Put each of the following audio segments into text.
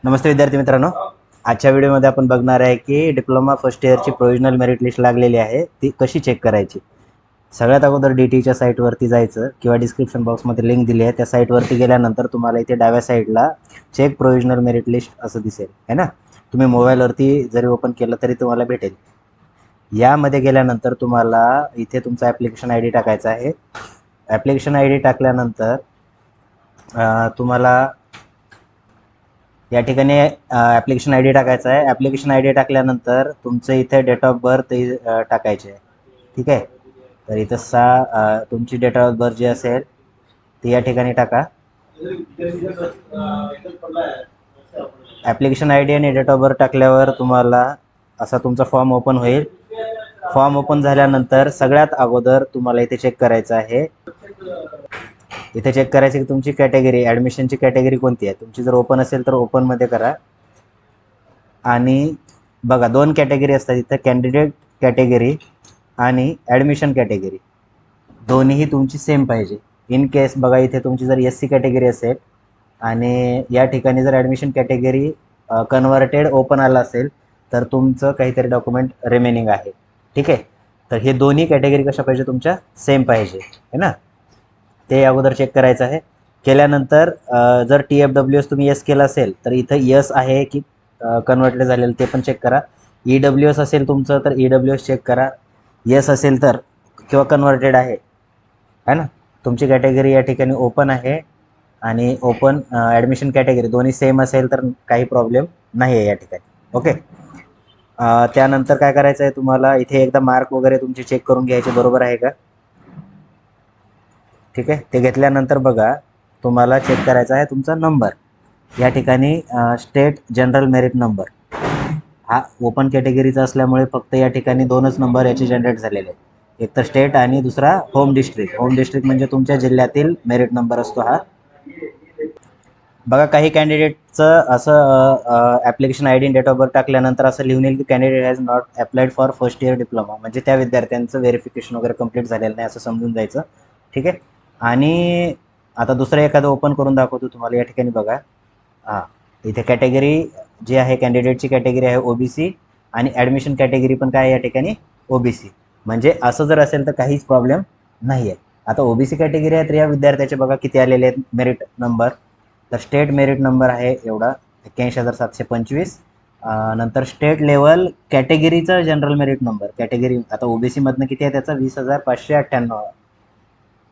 नमस्ते विद्यार्थी मित्रांनो, आजच्या व्हिडिओमध्ये आपण बघणार आहे की डिप्लोमा फर्स्ट इयरची प्रोविजनल मेरिट लिस्ट लागलेली आहे, ती कशी चेक करायची. सगळ्यात अगोदर DTच्या साईटवरती जायचं किंवा डिस्क्रिप्शन बॉक्समध्ये लिंक दिली आहे, त्या साईटवरती गेल्यानंतर तुम्हाला इथे डाव्या साईडला चेक प्रोविजनल मेरिट लिस्ट असं दिसेल है ना. तुम्ही मोबाईलवरती जरी ओपन केलं तरी तुम्हाला भेटेल. यामध्ये गेल्यानंतर तुम्हाला इथे तुमचा ॲप्लिकेशन ID टाकायचा आहे. ॲप्लिकेशन ID टाकल्यानंतर तुम्हाला या ठिकाणी ॲप्लिकेशन ID टाकायचा आहे. ॲप्लिकेशन ID टाकल्यानंतर तुमचं इथे डेट ऑफ बर्थ टाकायचे आहे, ठीक आहे. तर इथं तुमची डेट ऑफ बर्थ जी असेल ती या ठिकाणी टाका. ॲप्लिकेशन ID आणि डेट ऑफ बर्थ टाकल्यावर तुम्हाला असा तुमचा फॉर्म ओपन होईल. फॉर्म ओपन झाल्यानंतर सगळ्यात अगोदर तुम्हाला इथे चेक करायचं आहे. इथे चेक करायची की तुमची कॅटेगरी, ॲडमिशनची कॅटेगरी कोणती आहे. तुमची जर ओपन असेल तर ओपनमध्ये करा. आणि बघा, दोन कॅटेगरी असतात इथं, कॅन्डिडेट कॅटेगरी आणि ॲडमिशन कॅटेगरी. दोन्हीही तुमची सेम पाहिजे. इन केस बघा, इथे तुमची जर SC कॅटेगरी असेल आणि या ठिकाणी जर ॲडमिशन कॅटेगरी कन्वर्टेड ओपन आला असेल तर तुमचं काहीतरी डॉक्युमेंट रिमेनिंग आहे, ठीक आहे. तर हे दोन्ही कॅटेगरी कशा पाहिजे, तुमच्या सेम पाहिजे है ना. ते अगोदर चेक करायचं आहे. केल्यानंतर जर TFWS तुम्ही येस केलं असेल तर इथं येस आहे की कन्वर्टेड झालेलं ते पण चेक करा. EWS असेल तुमचं तर EWS चेक करा. येस असेल तर किंवा कन्वर्टेड आहे ना. तुमची कॅटेगरी या ठिकाणी ओपन आहे आणि ओपन ॲडमिशन कॅटेगरी दोन्ही सेम असेल तर काही प्रॉब्लेम नाही आहे या ठिकाणी, ओके. त्यानंतर काय करायचं आहे, तुम्हाला इथे एकदा मार्क वगैरे तुमचे चेक करून घ्यायचे, बरोबर आहे का, ठीक आहे. ते घेतल्यानंतर बघा, तुम्हाला चेक करायचा आहे तुमचा नंबर. या ठिकाणी स्टेट जनरल मेरिट नंबर हा ओपन कॅटेगरीचा असल्यामुळे फक्त या ठिकाणी दोनच नंबर याचे जनरेट झालेले आहेत. एक तर स्टेट आणि दुसरा होम डिस्ट्रिक्ट. होम डिस्ट्रिक्ट म्हणजे तुमच्या जिल्ह्यातील मेरिट नंबर असतो हा. बघा, काही कॅन्डिडेटचं असं ॲप्लिकेशन ID आणि डेट ऑफ बर्थ टाकल्यानंतर असं लिहून येईल की candidate has not applied for first year diploma, म्हणजे त्या विद्यार्थ्यांचं व्हेरिफिकेशन वगैरे कंप्लीट झालेलं नाही असं समजून जायचं, ठीक आहे. आणि आता दुसरं एखादं ओपन करून दाखवतो तुम्हाला. या ठिकाणी बघा, हां, इथे कॅटेगरी जी आहे, कॅन्डिडेटची कॅटेगरी आहे OBC आणि ॲडमिशन कॅटेगरी पण काय आहे या ठिकाणी OBC. म्हणजे असं जर असेल तर काहीच प्रॉब्लेम नाही आहे. आता OBC कॅटेगरी आहे तर या विद्यार्थ्याचे बघा किती आलेले आहेत मेरिट नंबर. तर स्टेट मेरिट नंबर आहे एवढा 81,725. नंतर स्टेट लेवल कॅटेगरीचा जनरल मेरिट नंबर, कॅटेगरी आता OBC मधनं किती आहे त्याचा 20,598.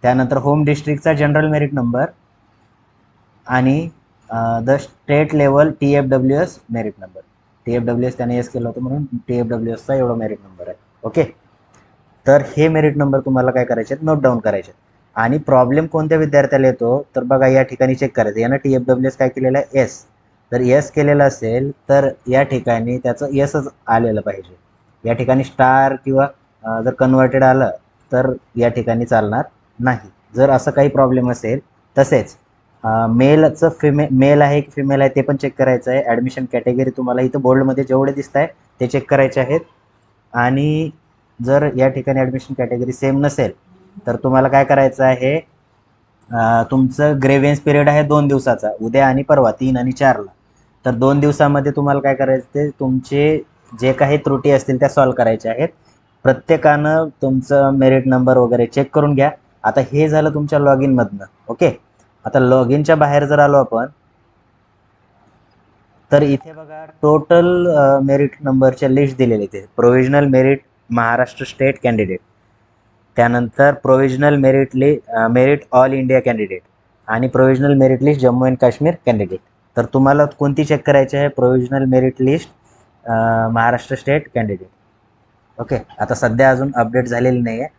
त्यानंतर होम डिस्ट्रिक्टचा जनरल मेरिट नंबर आणि the state level TFWS merit number. TFWS त्याने येस केलं होतं म्हणून TFWSचा एवढा मेरिट नंबर आहे, ओके. तर हे मेरिट नंबर तुम्हाला काय करायचे आहेत, नोट डाऊन करायचे आहेत. आणि प्रॉब्लेम कोणत्या विद्यार्थ्याला येतो तर बघा, या ठिकाणी चेक करायचं. यानं TFWS काय केलेलं आहे, येस. जर येस केलेलं असेल तर या ठिकाणी त्याचं येसच आलेलं पाहिजे. या ठिकाणी स्टार किंवा जर कन्वर्टेड आलं तर या ठिकाणी चालणार नाही. जर असं काही प्रॉब्लेम असेल, तसेच मेलचं मेल आहे की फिमेल आहे ते पण चेक करायचं आहे. ॲडमिशन कॅटेगरी तुम्हाला इथं बोल्डमध्ये जेवढे दिसत आहे ते चेक करायचे आहेत. आणि जर या ठिकाणी ॲडमिशन कॅटेगरी सेम नसेल तर तुम्हाला काय करायचं आहे, तुमचं ग्रेव्हियन्स पिरियड आहे 2 दिवसाचा, उद्या आणि परवा 3 आणि 4ला. तर 2 दिवसामध्ये तुम्हाला काय करायचं, ते तुमचे जे काही त्रुटी असतील त्या सॉल्व्ह करायच्या आहेत. प्रत्येकानं तुमचं मेरिट नंबर वगैरे चेक करून घ्या. आता हे झालं तुमच्या लॉग इनमधनं, ओके. आता लॉग इनच्या बाहेर जर आलो आपण तर इथे बघा, टोटल मेरिट नंबरच्या लिस्ट दिलेली इथे. Provisional merit Maharashtra state candidate, त्यानंतर provisional merit all India candidate आणि provisional merit list Jammu and Kashmir candidate. तर तुम्हाला कोणती चेक करायची आहे, provisional merit list Maharashtra state candidate, okay. आता सध्या अजून अपडेट झालेली नाही आहे.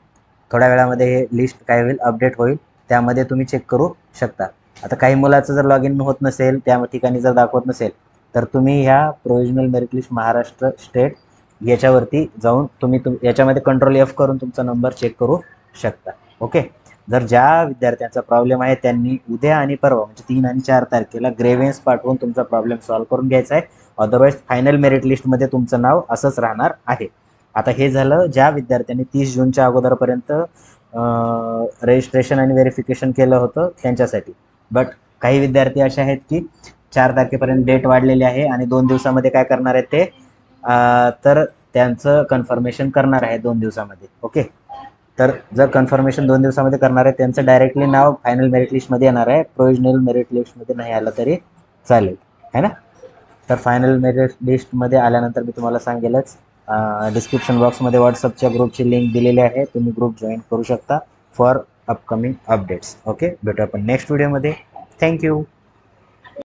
थोड्या वेळामध्ये हे लिस्ट काय होईल, अपडेट होईल, त्यामध्ये तुम्ही चेक करू शकता. आता काही मुलाचं जर लॉग इन होत नसेल, त्या ठिकाणी जर दाखवत नसेल तर तुम्ही ह्या provisional merit list Maharashtra state याच्यावरती जाऊन तुम्ही याच्यामध्ये कंट्रोल F करून तुमचा नंबर चेक करू शकता, ओके. जर ज्या विद्यार्थ्यांचा प्रॉब्लेम आहे त्यांनी उद्या आणि परवा म्हणजे 3 आणि 4 तारखेला ग्रेव्हियन्स पाठवून तुमचा प्रॉब्लेम सॉल्व्ह करून घ्यायचा आहे. अदरवाईज फायनल मेरिट लिस्टमध्ये तुमचं नाव असंच राहणार आहे. आता हे झालं ज्या विद्यार्थ्यांनी 30 जूनच्या अगोदरपर्यंत रजिस्ट्रेशन आणि व्हेरिफिकेशन केलं होतं त्यांच्यासाठी. बट काही विद्यार्थी असे आहेत की 4 तारखेपर्यंत डेट वाढलेली आहे आणि 2 दिवसामध्ये काय करणार आहेत ते तर त्यांचं कन्फर्मेशन करणार आहे 2 दिवसामध्ये. ओके, तर जर कन्फर्मेशन 2 दिवसामध्ये करणार आहे त्यांचं डायरेक्टली नाव फायनल मेरिट लिस्टमध्ये येणार आहे. प्रोविजनल मेरिट लिस्टमध्ये नाही आलं तरी चालेल, है ना. तर फायनल मेरिट लिस्टमध्ये आल्यानंतर मी तुम्हाला सांगेलच. डिस्क्रिप्शन बॉक्समध्ये व्हॉट्सअपच्या ग्रुपची लिंक दिलेली आहे, तुम्ही ग्रुप जॉईन करू शकता फॉर अपकमिंग अपडेट्स. ओके, भेटू आपण नेक्स्ट व्हिडिओमध्ये. थँक्यू.